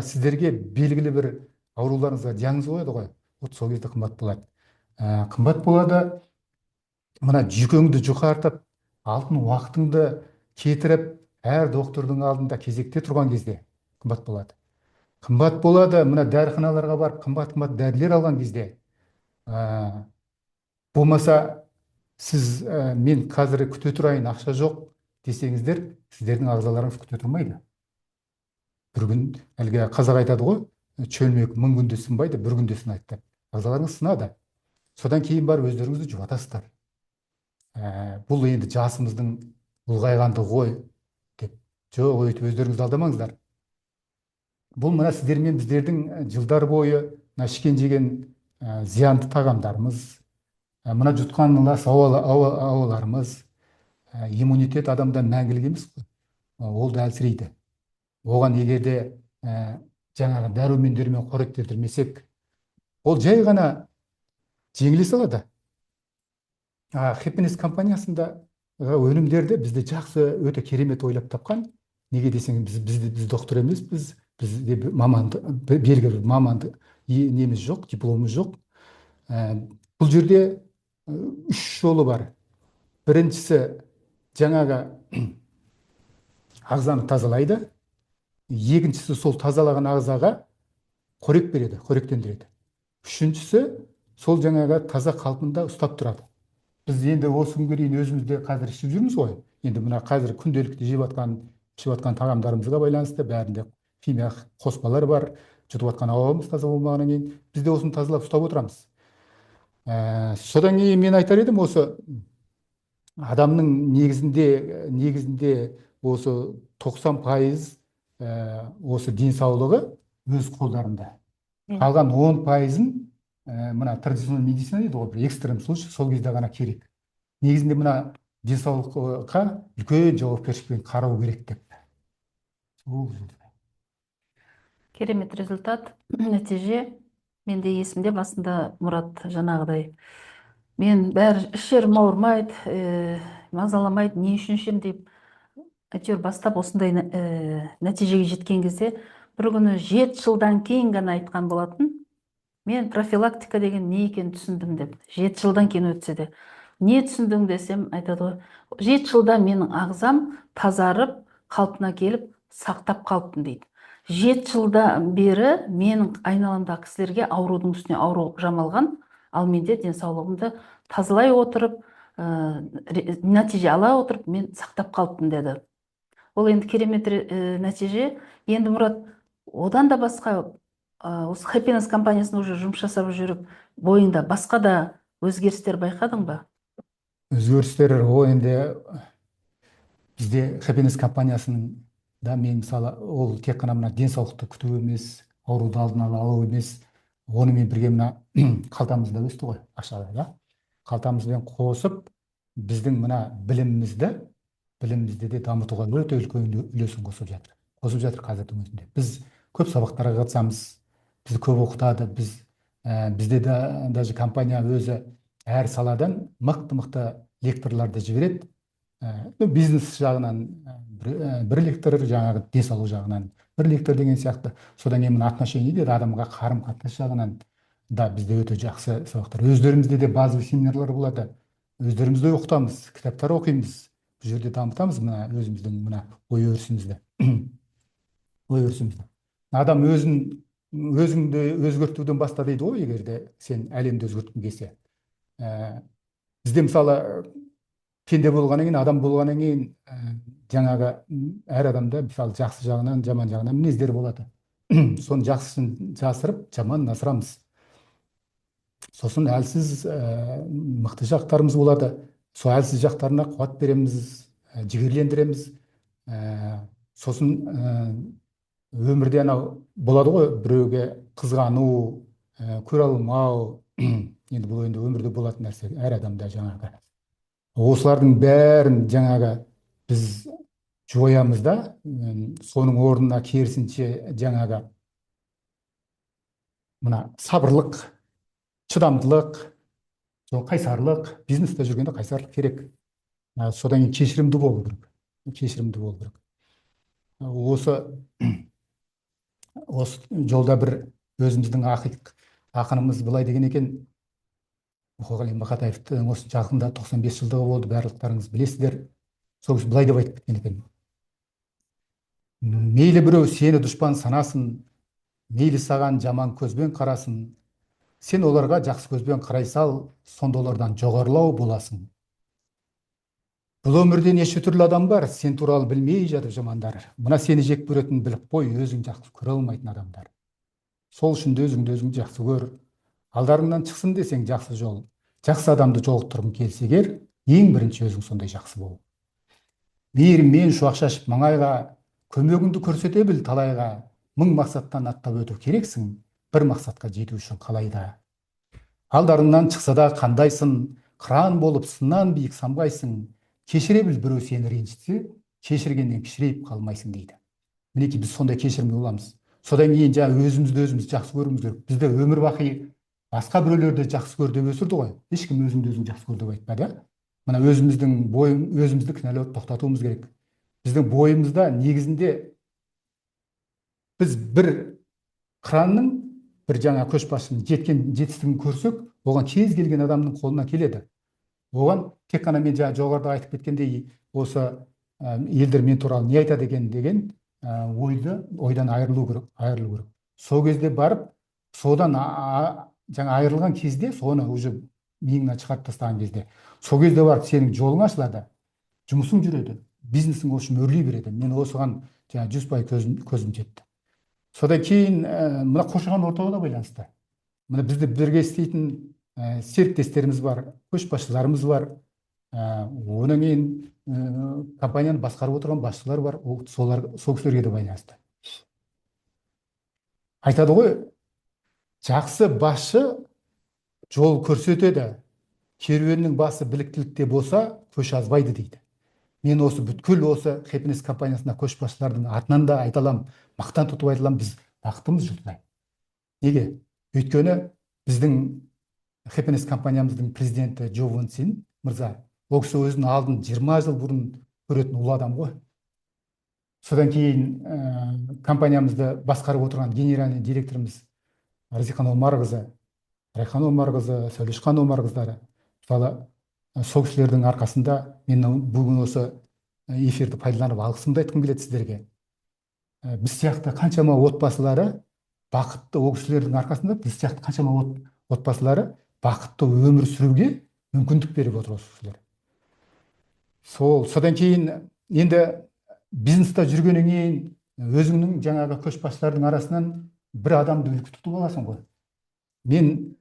сіздерге белгілі бір ауруларыңызға диагноз қояды ғой, сол кезде қымбат болады. Қымбат болады, мына жүйкеңді жұқартып, алтын уақытыңды кетіріп, әр доктордың алдында кезекте тұрған кезде қымбат болады. Қымбат болады, мына дәріханаларға барып, қымбат дәрілер алған кезде. Болмаса, сіз мен қазір күте тұрайын, ақша жоқ десеңіздер, сіздердің ағзаларыңыз күте тұрмайды. Бір күн, әлгі қазақ айтады ғой, чөлмек 1000 күнде сынбайды, бір күнде сынайды деп. Ағзаларыңыз сынады. Содан кейін бар өздеріңізді жұбатасыздар. Бұл енді жасымыздың ұлғайғанды ғой деп. Жоқ, өйтіп өздеріңізді алдамаңыздар. Бұл мына сіздер мен біздердің жылдар бойы ішкен жеген зиянды тағамдарымыз, мына жұтқан лас ауаларымыз, иммунитет адамда мәңгілік емес қой. Ол да әлсірейді. Оған егерде жаңағы дәрумендермен қоректендірмесек, ол жай ғана жеңіле салады. Happiness компаниясында өнімдерді бізде жақсы, өте керемет ойлап тапқан. Неге десең, біз доктор емес, бізде белгілі маманды неміз жоқ, дипломымыз жоқ. Бұл жерде 3 жолы бар. Біріншісі жаңағы ағзаны тазалайды. Екіншісі сол тазалаған ағзаға қорек береді, қоректендіреді. Үшіншісі сол жаңағы таза қалпында ұстап тұрады. Біз енді осы күнге дейін өзімізде қазір ішіп жүрміз ғой. Енді мына қазір күнделікті ішіп жатқан тағамдарымызға байланысты бәрінде химия қоспалар бар. Жұтып жатқан ауамыз таза болмағаннан кейін біз де осыны тазалап ұстап отырамыз. Содан кейін мен айтар едім, осы адамның негізінде осы 90% осы денсаулығы өз қолдарында. Қалған 10%-ын мына традиционный медицина дейді ғой, бір экстрем случай, сол кезде ғана керек. Негізінде мына денсаулыққа үлкен жауапкершілікпен қарау керек деп. Керемет результат, нәтиже. Менде есімде басында Мұрат жаңағыдай. Мен бәрі ішерім ауырмайды, мазаламайды, не үшін ішем деп. Әйтеуір бастап осындай нәтижеге жеткен кезде бір күні 7 жылдан кейін ғана айтқан болатын. Мен профилактика деген не екенін түсіндім деп. 7 жылдан кейін өтсе де. Не түсіндің десем, айтады ғой, 7 жылда менің ағзам тазарып, қалпына келіп, сақтап қалыппын дейді. 7 жылда бері менің айналамдағы кісілерге аурудың үстіне ауру жамалған, ал менде денсаулығымды тазалай отырып, нәтиже ала отырып, мен сақтап қалыппын деді. Ол енді керемет нәтиже. Енді Мұрат, одан да басқа осы Happiness компаниясында уже жұмыс жасап жүріп, бойыңда басқа да өзгерістер байқадың ба? Өзгерістер енді бізде Happiness компаниясының да мен мысалы ол тек қана мына денсаулықты күту емес, ауруды алдын ала алу емес, онымен бірге мына қалтамызда өсті ғой, ақшада, да? Қалтамызбен қосып, біздің мына білімімізді де дамытуға өте үлкен үлесін қосып жатыр. Қазірдің өзінде. Біз көп сабақтарға қатысамыз, бізді көп оқытады, бізде даже компания өзі әр саладан мықты лекторларды жібереді. Бизнес жағынан бір лектор, жаңағы денсаулық жағынан бір лектор деген сияқты. Содан кейін отношение дейді, адамға қарым-қатынас жағынан да бізде өте жақсы сабақтар. Өздерімізде де базовый семинарлар болады. Өздерімізде оқытамыз, кітаптар оқимыз. Бұл жерде дамытамыз өзіміздің ой-өрісімізді. Адам өзіңді өзгертуден баста дейді ғой, егерде сен әлемді өзгерткің келсе. Бізде мысалы пенде болғаннан кейін, адам болғаннан кейін, жаңағы әр адамда мысалы жақсы жағынан, жаман жағынан мінездер болады. Соны жақсысын жасырып, жаманын асырамыз. Сосын әлсіз мықты жақтарымыз болады. Сол әлсіз жақтарына қуат береміз, жігерлендіреміз. Сосын өмірде анау болады ғой, біреуге қызғану, көре алмау, енді бұл енді өмірде болатын нәрсе, әр адамда жаңағы. Осылардың бәрін жаңағы біз жоямыз да, соның орнына керісінше жаңағы мына сабырлық, шыдамдылық, қайсарлық, бизнесте жүргенде қайсарлық керек. Содан кейін кешірімді болу керек. Осы жолда бір өзіміздің ақынымыз былай деген екен, Мұқағали Мақатаевтың осы жақында 95 жылдығы болды, барлықтарыңыз білесіздер. Сол кісі былай деп айтып кеткен екен. Мейлі біреу сені дұшпан санасын, мейлі саған жаман көзбен қарасын, сен оларға жақсы көзбен қарай сал, сонда олардан жоғарылау боласың. Бұл өмірде неше түрлі адам бар, сен туралы білмей жатыр жамандар. Мына сені жек көретін біліп қой, өзің жақсы көре алмайтын адамдар. Сол үшін де өзіңді жақсы көр. Алдарыңнан шықсын десең жақсы жол. Жақсы адамды жолықтырғың келсе егер, ең бірінші өзің сондай жақсы бол. Мейіріммен шуақ шашып маңайға, көмегіңді көрсете біл талайға. Мың мақсаттан аттап өту керексің, бір мақсатқа жету үшін қалайда. Алдарыңнан шықса да қандайсың, қыран болып сыннан биік самғайсың. Кешіре біл біреу сені ренжітсе, кешіргеннен кішірейіп қалмайсың дейді. Мінекей біз сондай кешірімді боламыз. Содан кейін жаңа өзіміз жақсы көруіміз керек. Бізде өмір бақи басқа біреулерді жақсы көр деп өсірді ғой. Ешкім өзіңді жақсы көр деп айтпады. Мына өзімізді кінәлауды тоқтатуымыз керек. Біздің бойымызда негізінде біз бір қыранның, бір жаңа көшбасшының жеткен жетістігін көрсек, оған кез келген адамның қолынан келеді. Оған тек қана мен жоғарыда айтып кеткендей, осы елдер мен туралы не айтады деген ойдан айырылу керек. Сол кезде барып, содан жаңа айырылған кезде, соны уже миыңнан шығарып тастаған кезде, сол кезде барып сенің жолың ашылады, жұмысың жүреді, бизнесің осы өрлей береді. Мен осыған 100% көзім жетті. Содан кейін мына қоршаған ортаға да байланысты. Мына бізді бірге істейтін серіктестеріміз бар, көшбасшыларымыз бар. Одан кейін компанияны басқарып отырған басшылар бар, сол кісілерге де байланысты. Айтады ғой, жақсы басшы жол көрсетеді, керуеннің басы біліктілікте болса, көш азбайды дейді. Мен осы бүткіл осы Happiness компаниясына көшбасшылардың атынан да айта аламын, мақтан тұтып айта аламын, біз бақыттымыз жұрттай. Неге? Өйткені біздің Happiness компаниямыздың президенті Джо Вон Син мырза, ол кісі өзінің алдын 20 жыл бұрын көретін ұлы адам ғой. Содан кейін компаниямызды басқарып отырған генеральный директорымыз Разихан Омарқызы, Райхан Омарқызы, Сәулешхан Омарқыздары, мысалы, сол кісілердің арқасында мен бүгін осы эфирді пайдаланып алғысымды айтқым келеді сіздерге. Біз сияқты қаншама отбасылары бақытты, ол кісілердің арқасында біз сияқты қаншама отбасылары бақытты өмір сүруге мүмкіндік беріп отыр осы кісілер. Содан кейін енді бизнеста жүргеннен кейін өзіңнің жаңағы көшбасшылардың арасынан бір адамды үлгі тұтып аласың ғой. Мен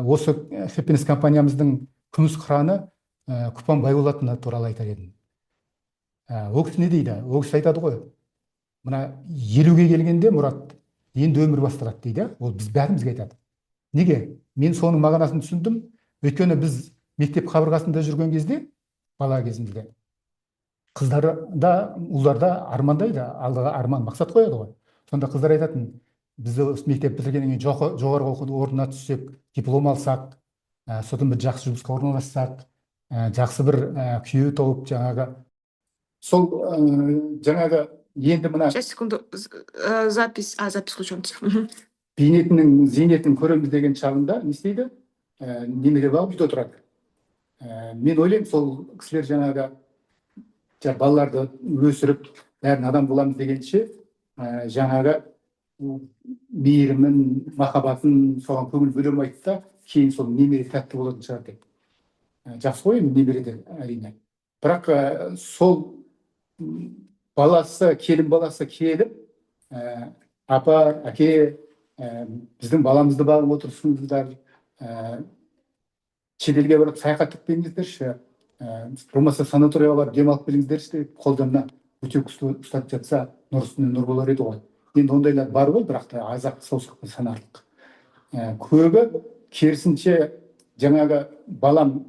осы Happiness компаниямыздың күміс қыраны Құпан Байболатұлы туралы айтар едім. Ол кісі не дейді? Ол кісі айтады ғой, мына 50-ге келгенде Мұрат, енді өмір басталады дейді. Ол біз бәрімізге айтады. Неге? Мен соның мағынасын түсіндім. Өйткені біз мектеп қабырғасында жүрген кезде, бала кезімізде, қыздар да, ұлдар да армандайды, алдыға арман мақсат қояды ғой. Сонда қыздар айтатын, біз мектеп бітіргеннен кейін жоғарғы оқу орнына түссек, диплом алсақ, содан бір жақсы жұмысқа орналассақ, жақсы бір күйеу тауып, жаңағы сол жаңағы енді мына Сейчас, секунду. Запись включен. бейнетінің зейнетін көреміз деген шағында не істейді? Немере бағып үйде отырады. Мен ойлаймын, сол кісілер жаңағы балаларды өсіріп, бәрін адам боламыз дегенше, жаңағы мейірімін, махаббатын соған көңіл бөле алмайды да, кейін сол немере тәтті болатын шығар деп. Жақсы ғой немереден әрине. Бірақ сол баласы, келін баласы келіп, апа, әке, біздің баламызды бағып отырсыңыздар, шетелге барып саяхаттап келіңіздерші, болмаса санаторияға барып демалып келіңіздерші деп қолдарына өтеу ұстатып жатса, нұр үстіне нұр болар еді ғой. Енді ондайлар бар ғой, бірақ та аз-ақ саусақпен санарлық. Көбі керісінше жаңағы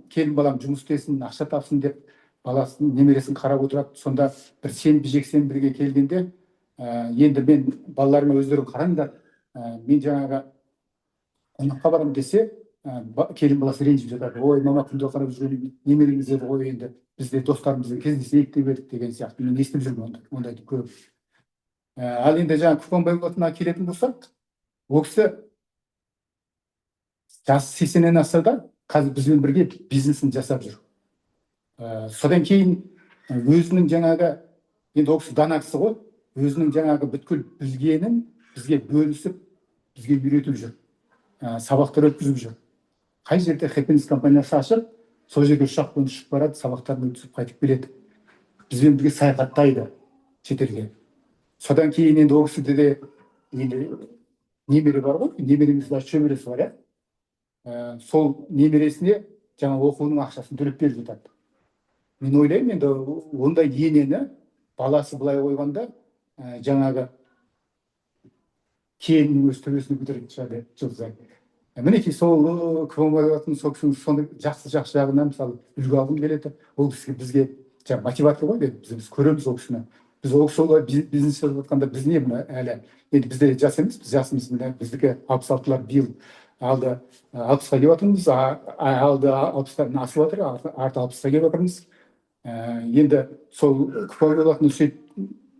келін балам жұмыс істесін, ақша тапсын деп баласын, немересін қарап отырады. Сонда бір сенбі жексенбіге келгенде, енді мен балаларыма өздерін қараңдар, мен жаңағы қонаққа барамын десе, келін баласы ренжіп жатады. Ой, мама күнде қарап жүрген немереңіз еді ғой, енді бізде достарымызбен кездесейік деп едік деген сияқты. Мен естіп жүрмін ондайды көп. Ал енді жаңа Құпан Байболатұлына келетін болсақ, ол кісі жасы 80-нен асса да, қазір бізбен бірге бизнесін жасап жүр. Содан кейін өзінің жаңағы, енді ол кісі дана кісі ғой, өзінің жаңағы бүткіл білгенін бізге бөлісіп, бізге үйретіп жүр, сабақтар өткізіп жүр. Қай жерде Happiness компаниясы ашып, сол жерге ұшақпен ұшып барады, сабақтарын өткізіп қайтып келеді. Бізбен бірге саяхаттайды шетелге. Содан кейін енді ол кісіде де немере бар ғой, немереміздің шөбересі бар, сол немересіне жаңа оқуының ақшасын төлеп беріп жатады. Мен ойлаймын, енді ондай енені баласы былай қойғанда, жаңағы келіннің өз төбесіне көтеретін шығар деп жылзай. Мінекей сол Құпан Байболаттың сол кісінің сондай жақсы жағынан мысалы үлгі алғым келеді. Ол бізге мотиватор ғой деп біз көреміз ол кісіні. Біз ол кісі бизнес жасап жатқанда біз не мына әлі, енді біздер жас емес, біз жасымыз, біздікі 66-лар биыл алды 60-ға келіп жатырмыз, алды 60-тан асып жатыр, арты 60-ға келіп жатырмыз. Енді сол Құпан Байболаттың сөйтіп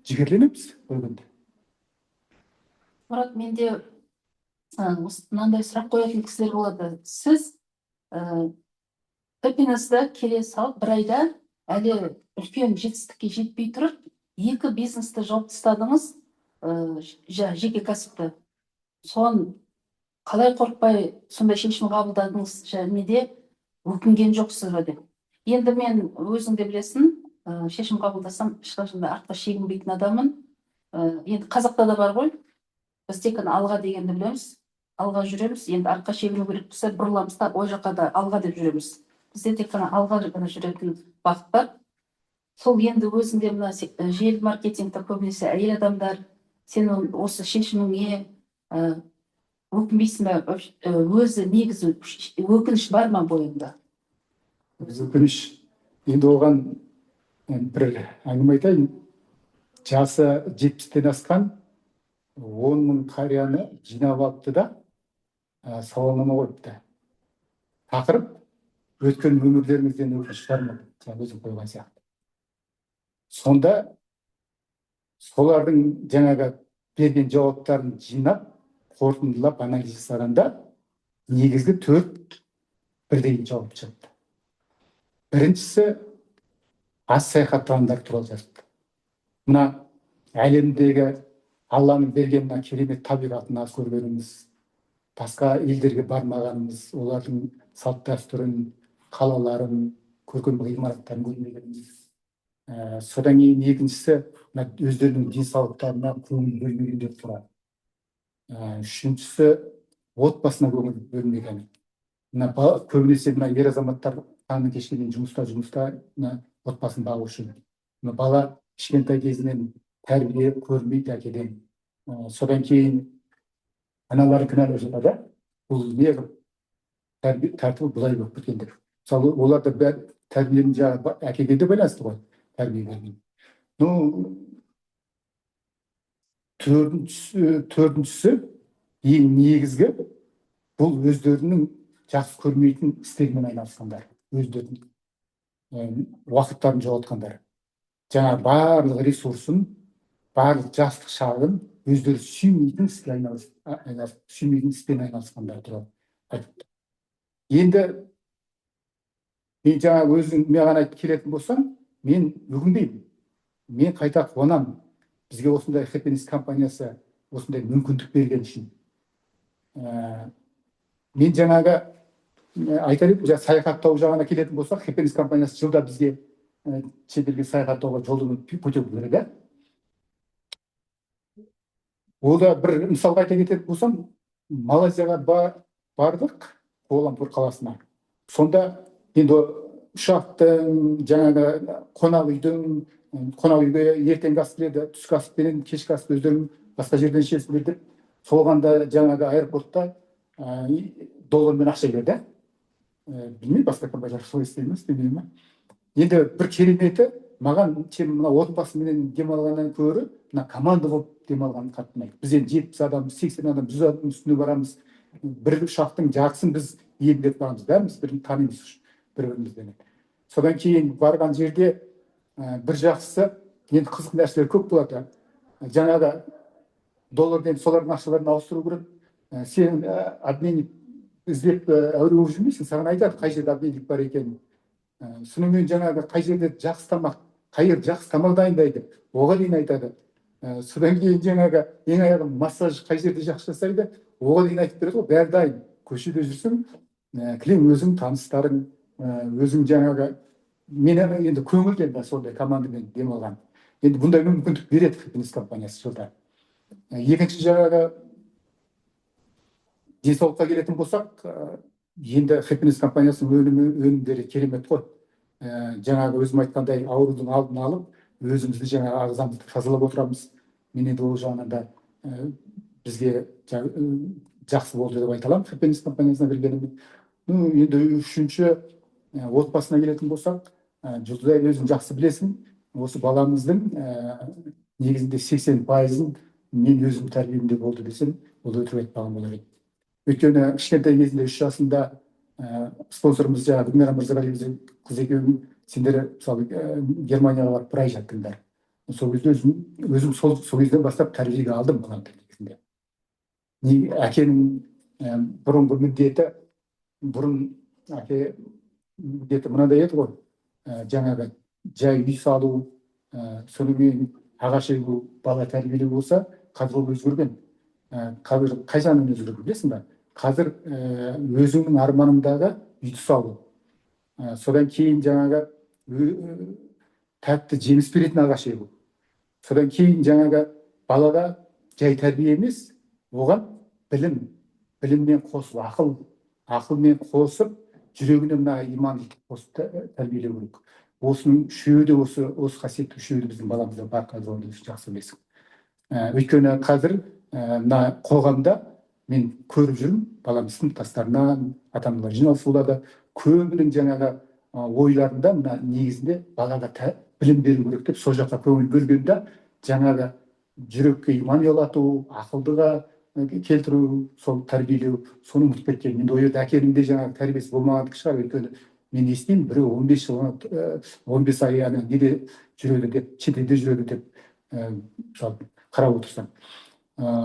жігерленеміз көргенде. Мұрат, менде мынандай сұрақ қоятын кісілер болады. Сіз Happiness-да келе салып, бір айда әлі үлкен жетістікке жетпей тұрып, 2 бизнесті жауып тастадыңыз, жеке кәсіпті. Соған қалай қорықпай сондай шешім қабылдадыңыз, және де өкінген жоқсыз ба деп. Енді мен өзің де білесің, шешім қабылдасам, ешқашан да артқа шегінбейтін адаммын. Енді қазақта да бар ғой, біз тек алға дегенді білеміз, алға жүреміз, енді артқа шегіну керек болса, бұрыламыз да ой жаққа да алға деп жүреміз. бізде тек қана алға ғана жүретін бағыт бар. Сол енді өзінде мына желі маркетингті көбінесе әйел адамдар, сен осы шешіміңе өкінбейсің ба? Өзі негізі өкініш бар ма бойында? Өкініш, енді оған бір әңгіме айтайын. Жасы 70-тен асқан 10 мың қарияны жинап алыпты да сауалнама қойыпты. Тақырып өткен өмірлеріңізден өкініш бар ма? Өзім қойған сияқты. Сонда солардың жаңағы берген жауаптарын жинап, қорытындылап анализ жасағанда негізгі 4 бірдей жауап шықты. Біріншісі, аз саяхаттағандар туралы жазыпты. Мына әлемдегі Алланың берген мына керемет табиғатын аз көргеніміз, басқа елдерге бармағанымыз, олардың салт дәстүрін, қалаларын, көркем ғимараттарын көрмегеніміз. Содан кейін екіншісі, өздерінің денсаулықтарына көңіл бөлмегендер туралы. Үшіншісі, отбасына көңіл бөлмеген. Көбінесе ер азаматтар таңның кешке дейін жұмыста отбасын бағу үшін. Бала кішкентай кезінен тәрбие көрмейді әкеден. Содан кейін аналары кінәлап жатады. Бұл не тәртібі бұлай болып кеткендер. Мысалы, олар да тәрбиенің жаңағы әкеге де байланысты ғой, тәрбие берген. Төртіншісі, ең негізгі, бұл өздерінің жақсы көрмейтін істермен айналысқандар, өздерінің уақыттарын жоғалтқандар. Жаңа барлық ресурсын, барлық жастық шағын өздері сүймейтін іспен айналысқандар туралы айтыпты. Енді мен жаңа өзім маған айтып келетін болсам, мен өкінбеймін. Мен қайта қуанамын. Бізге осындай Happiness компаниясы осындай мүмкіндік берген үшін. Мен жаңағы айтар едім, саяхаттау жағына келетін болсақ, Happiness компаниясы жылда бізге шетелге саяхаттауға жолын көтеріп береді. Ол да бір мысалға айта кететін болсам, Малайзияға бардық, Куала-Лумпур қаласына. Сонда енді ұшақтың, жаңағы қонақ үйге ертеңгі ас келеді, түскі ас пенен кешкі ас өздерің басқа жерден ішесіңдер деп, соғанда жаңағы аэропортта доллармен ақша берді. Білмеймін, басқа компаниялар солай істей ме, істемей ме. Енді бір кереметі, маған мына отбасымен демалғаннан көрі, мына команда болып демалған қатты ұнайды. Біз енді 70 адам, 80 адам, 100 адам үстіне барамыз. Бір ұшақтың жартысын біз иемдеп барамыз. Бәріміз бірін танимыз бір-бірімізден. Содан кейін барған жерде бір жақсысы, енді қызық нәрселер көп болады. Жаңағы доллардан солардың ақшаларын ауыстыру керек. Сен обменник іздеп әуре болып жүрмейсің, саған айтады қай жерде обменник бар екенін. Сонымен жаңағы қай жерде жақсы тамақ, қай жерде жақсы тамақ дайындайды, оған дейін айтады. Содан кейін жаңағы ең аяғы массаж қай жерде жақсы жасайды, оған дейін айтып береді ғой, бәрі дайын. Көшеде жүрсің, кілең өзің, таныстарың, өзің жаңағы, мен енді көңілден сондай командамен демалған. Енді бұндай мүмкіндік береді Happiness компаниясы жылда. Екінші жаңағы денсаулыққа келетін болсақ, енді Happiness компаниясының өнімдері керемет қой. Жаңағы өзім айтқандай аурудың алдын алып, өзімізді жаңағы ағзамызды тазалап отырамыз. Мен енді ол жағынан да бізге жақсы болды деп айта аламын Happiness компаниясына келгенім. Енді үшінші отбасына келетін болсақ, Жұлдызай өзің жақсы білесің, осы баламыздың негізінде 80%-ын мен өзім тәрбиемде болды десем, ол өтірік айтпаған болар еді. Өйткені кішкентай кезінде 3 жасында спонсорымыз жаңағы Гүлмира Мырзағалиқызы қыз екеуің сендер мысалы Германияға барып бір ай жаттыңдар. Сол кезде өзім сол кезден бастап тәрбиеге алдым баламды негізінде. Әкенің бұрынғы міндеті, әке міндеті мынандай еді ғой, жаңағы жай үй салу, сонымен ағаш егу, бала тәрбиелеу болса, қазір ол өзгерген. Қазір қай жағынан өзгерген білесің бе? Қазір өзіңнің арманыңдағы үйді салу. Содан кейін жаңағы тәтті жеміс беретін ағаш егу. Содан кейін жаңағы балаға жай тәрбие емес, оған біліммен қосып, ақылмен қосып, жүрегіне мына иман осы тәрбиелеу керек. Осының үшеуі де осы қасиетті үшеуі де біздің баламызда бар қазір оны жақсы білесің. Өйткені қазір мына қоғамда мен көріп жүрмін, балам сыныптастарынан, ата-аналар жиналыс болады, көбінің жаңағы ойларында мына негізінде балаға білім беру керек деп сол жаққа көңіл бөлгенде жаңағы жүрекке иман ұялату, ақылдыға келтіру, сол тәрбиелеу, соны ұмытып кеткен. Енді ол жерде әкенің де жаңағы тәрбиесі болмағандығы шығар. Өйткені мен естимін, біреу 15 жыл, 15 ай неде жүреді деп, шетелде жүреді деп мысалы қарап отырсам.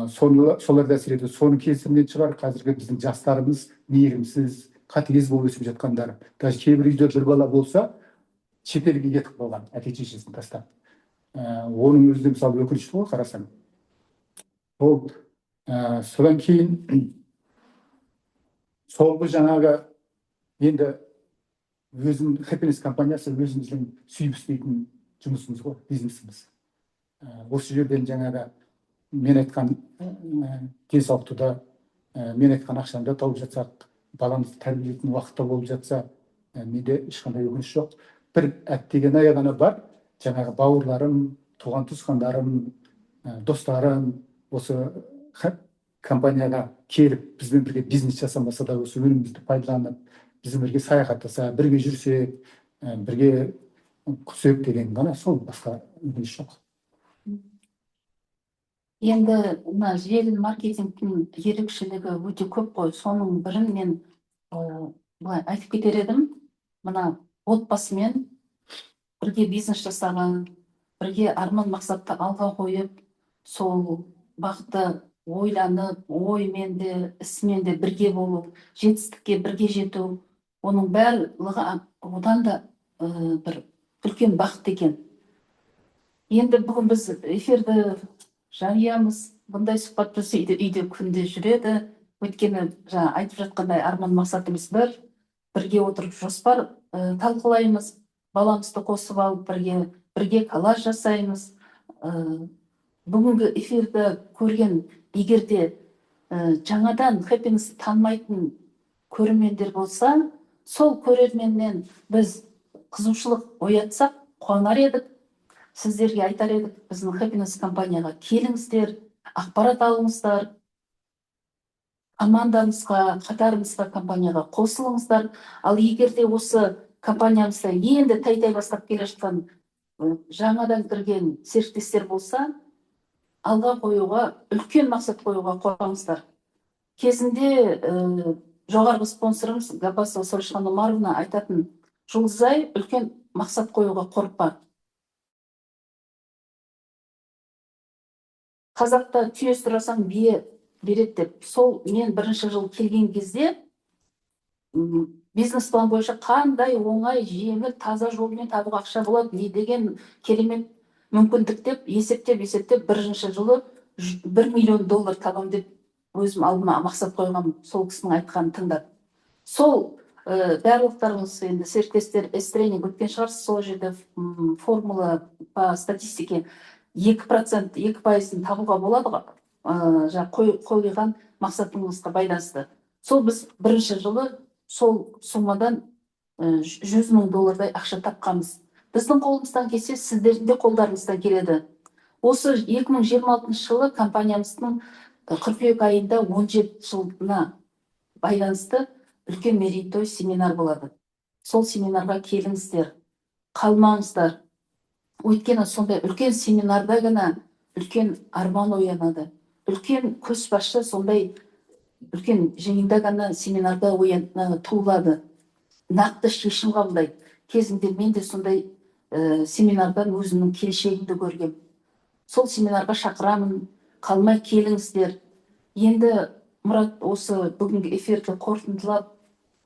Солар да әсер етеді. Соның кесірінен шығар қазіргі біздің жастарымыз мейірімсіз, қатыгез болып өсіп жатқандары. Даже кейбір үйде бір бала болса, шетелге кетіп қалған, әке-шешесін тастап. Оның өзі мысалы өкінішті ғой, қарасаң. Ол содан кейін соңғы жаңағы енді өзім Happiness компаниясы өзіміздің сүйіп істейтін жұмысымыз ғой, бизнесіміз. Осы жерден жаңағы мен айтқан денсаулықты да, мен айтқан ақшамды тауып жатсақ, баламызды тәрбиелейтін уақытта болып жатса, менде ешқандай өкініш жоқ. Бір әттеген аяқ ғана бар, жаңағы бауырларым, туған туысқандарым, достарым осы компанияға келіп бізбен бірге бизнес жасамаса да осы өнімімізді пайдаланып, бізбен бірге саяхаттаса, бірге жүрсек, бірге күтсек деген ғана, сол басқа өкініш жоқ. Енді мына желі маркетингтің ерекшелігі өте көп қой. Соның бірін мен былай айтып кетер едім. Мына отбасымен бірге бизнес жасаған, бірге арман мақсатты алға қойып, сол бағытта ойланып, оймен де, ісмен де бірге болып, жетістікке бірге жету, оның барлығы одан да бір үлкен бақыт екен. Енді бүгін біз эфирді жариямыз, бұндай сұхбат біз үйде күнде жүреді. Өйткені жаңа айтып жатқандай арман мақсатымыз бірге отырып жоспар талқылаймыз, баламызды қосып алып бірге коллаж жасаймыз. Бүгінгі эфирді көрген, егерде жаңадан Happiness танымайтын көрермендер болса, сол көрерменнен біз қызығушылық оятсақ, қуанар едік. Сіздерге айтар едік, біздің Happiness компанияға келіңіздер, ақпарат алыңыздар, командамызға, қатарымызға, компанияға қосылыңыздар. Ал егерде осы компаниямызда енді тай бастап келе жатқан жаңадан кірген серіктестер болса, алға қоюға, үлкен мақсат қоюға қорқаңыздар. Кезінде жоғарғы спонсорымыз Габбасова Соришхан Омаровна айтатын, Жұлдызай, үлкен мақсат қоюға қорықпа. Қазақта түйе сұрасаң бие береді деп. Сол мен бірінші жыл келген кезде бизнес план бойынша қандай оңай, жеңіл, таза жолмен табуға ақша болады, не деген керемет мүмкіндік деп есептеп бірінші жылы $1 миллион табам деп өзім алдыма мақсат қойғам, сол кісінің айтқанын тыңдап. Сол барлықтарыңыз енді серіктестер тренинг өткен шығарсыз, сол жерде формула по статистике 2%, 2% табуға болады қойған мақсатыңызға байланысты. Сол біз бірінші жылы сол суммадан $100 мың ақша тапқанбыз. Біздің қолымыздан келсе, сіздердің де қолдарыңыздан келеді. Осы 2026 жылы компаниямыздың қыркүйек айында 17 жылына байланысты үлкен мерейтой семинар болады. Сол семинарға келіңіздер, қалмаңыздар. Өйткені сондай үлкен семинарда ғана үлкен арман оянады. Үлкен көшбасшы сондай үлкен жиында ғана семинарда туылады. Нақты шешім қабылдайды. Кезінде мен де сондай семинардан өзімнің келешегімді көргем. Сол семинарға шақырамын, қалмай келіңіздер. Енді Мұрат, осы бүгінгі эфирді қорытындылап,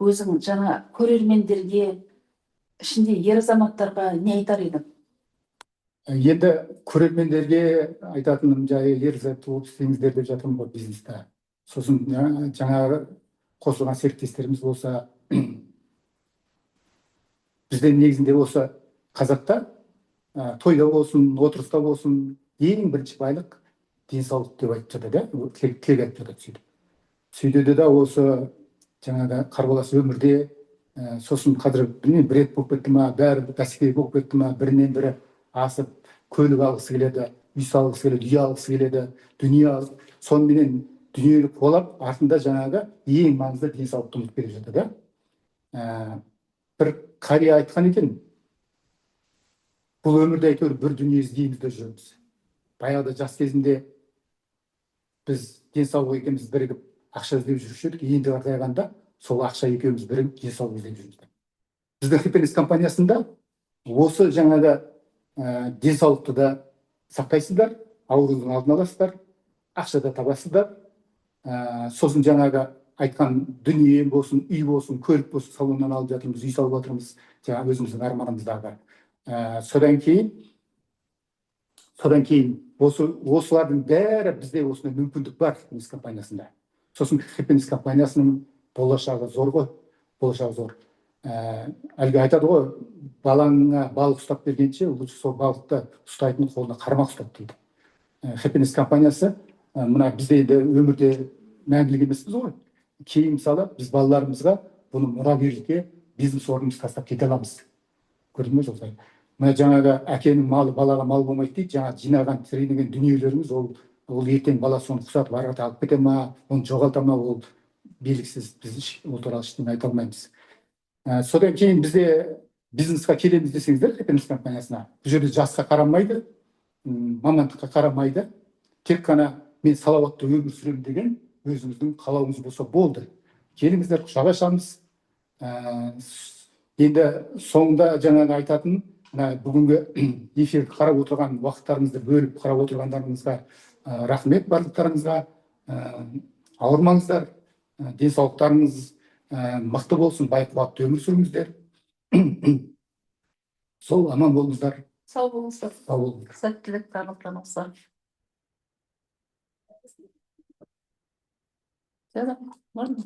өзің жаңа көрермендерге, ішінде ер азаматтарға не айтар едің? Енді көрермендерге айтатыным жайы ер-зат болып істеңіздер деп жатырмын ғой бизнесте. Сосын жаңағы қосылған серіктестеріміз болса, бізде негізінде осы қазақта тойда болсын, отырыста болсын, ең бірінші байлық денсаулық деп айтып жатады, тілек айтып жатады сөйтіп. Сөйтеді да осы жаңағы қарбалас өмірде Сосын қазір білмеймін, бренд болып кетті ма, бәрі бәсеке болып кетті ма, бірінен бірі асып көлік алғысы келеді, үй салғысы келеді, үй алғысы келеді, дүние сонымен дүниелік қуалап, артында жаңағы ең маңызды денсаулықты ұмытып келе жатыр да. Бір қария айтқан екен, бұл өмірде әйтеуір бір дүние іздейміз де жүрміз. Баяғыда жас кезінде біз денсаулық екеуміз бірігіп ақша іздеп жүруші едік, енді қартайғанда сол ақша екеуміз бірігіп денсаулық іздеп жүрміз. Біздің Happiness компаниясында осы жаңағы денсаулықты да сақтайсыздар, аурудың алдын аласыздар, ақша да табасыздар. Сосын жаңағы айтқан дүние болсын, үй болсын, көлік болсын, салоннан алып жатырмыз, үй салып жатырмыз, жаңағы өзіміздің арманымыздағы. Содан кейін осылардың бәрі бізде осындай мүмкіндік бар Happiness компаниясында. Сосын Happiness компаниясының болашағы зор ғой, болашағы зор. Әлгі айтады ғой, балаңа балық ұстап бергенше, лучше сол балықты ұстайтын қолына қармақ ұстап дейді. Happiness компаниясы, мына бізде енді өмірде мәңгілік емеспіз ғой. Кейін мысалы біз балаларымызға бұны мұрагерлікке бизнес орнымыз тастап кете аламыз. Көрдің бе жолдай? Мына жаңағы әкенің малы балаға мал болмайды дейді. Жаңа жинаған тіреген дүниелеріміз, ол ертең бала соны құсатып ары қарата алып кете ма, оны жоғалта ма, ол белгісіз. Біз ол туралы ештеңе айта алмаймыз. Содан кейін бізде бизнесқа келеміз десеңіздер, Happiness компаниясына, бұл жерде жасқа қарамайды, мамандыққа қарамайды. Тек қана мен салауатты өмір сүремін деген өзіңіздің қалауыңыз болса болды. Келіңіздер, құшақ ашамыз. Енді соңында жаңағы айтатын, бүгінгі эфирді қарап отырған уақыттарыңызды бөліп қарап отырғандарыңызға рахмет барлықтарыңызға. Ауырмаңыздар, денсаулықтарыңыз мықты болсын, бай қуатты өмір сүріңіздер. Сол аман болыңыздар. Сау болыңыздар. Сау болыңыздар. Сәттілік барлықтарыңызға. Можно?